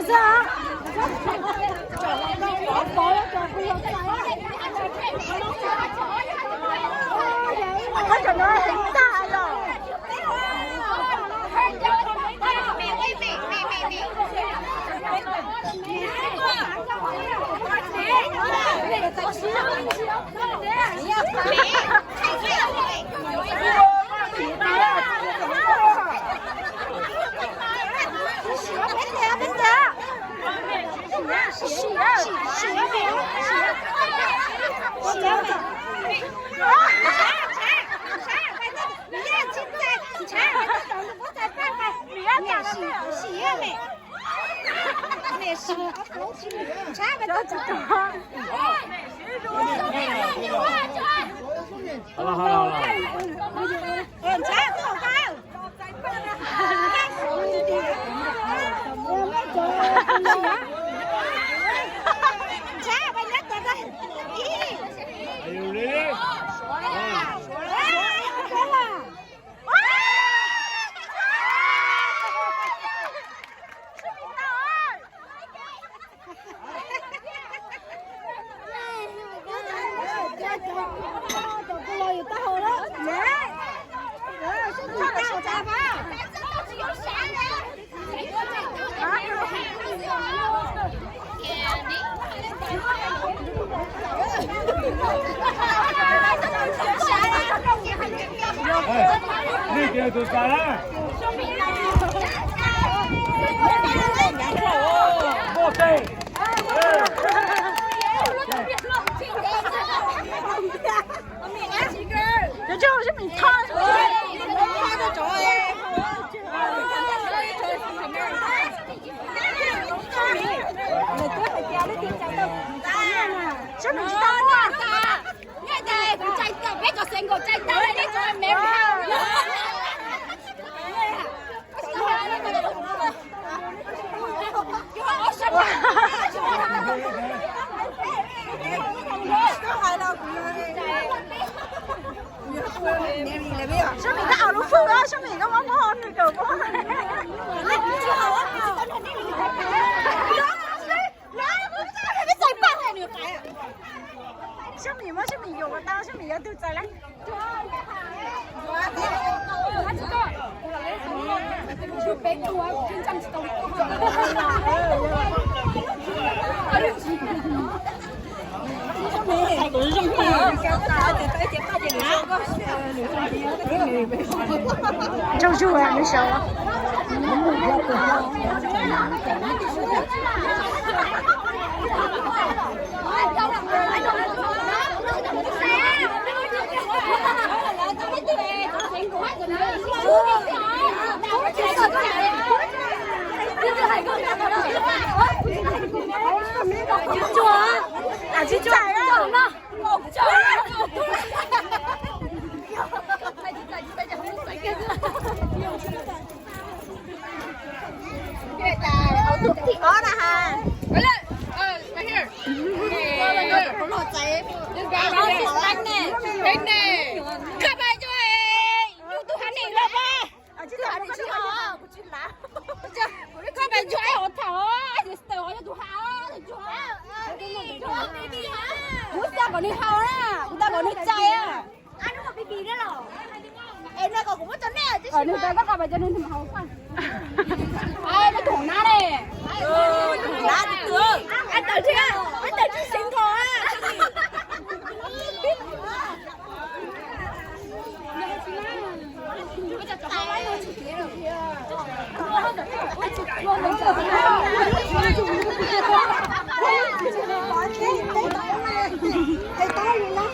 sao? Ôi trời ơi, tính ta rồi.好了好了好了。Are you ready? Đi kìa tụi cá. Ok. Nó cho chứ mình thoa thôi. Chứ mình sao quá. Nghe đây, cũng chạy tao, biết có sinh của chạy tao đây đi cho em mềm heo. Sao mình tạo nó phương á, sao mình có món ngon được kiểu món này. Sao mình dùng tao, sao mình tự chạy lắm. Châu Chu à, nó sợ lắm. 진짜 알아? 없죠. Thì có nè ha. Right here. Có lột giấy. Đó là bánh này. Bánh này. Các bạn cho em. YouTube hắn này là ba. 진짜 아니 지금 고칠라. các bạn cho em thở. Thì tao cho tụi hao. Ủa sao còn đi hao á? Người ta còn đi chạy á. Anh có bị đó rồi. Em đây còn cũng có cho nè chứ. Ở nơi ta các bạn cho nên thì hao khoan. Ai nó thủng ná này. Thủng ná thì được. Anh tự chưa? Anh tự chưa xinh thôi á. Hãy subscribe cho kênh Ghiền Mì Gõ để không bỏ lỡ những video hấp dẫn.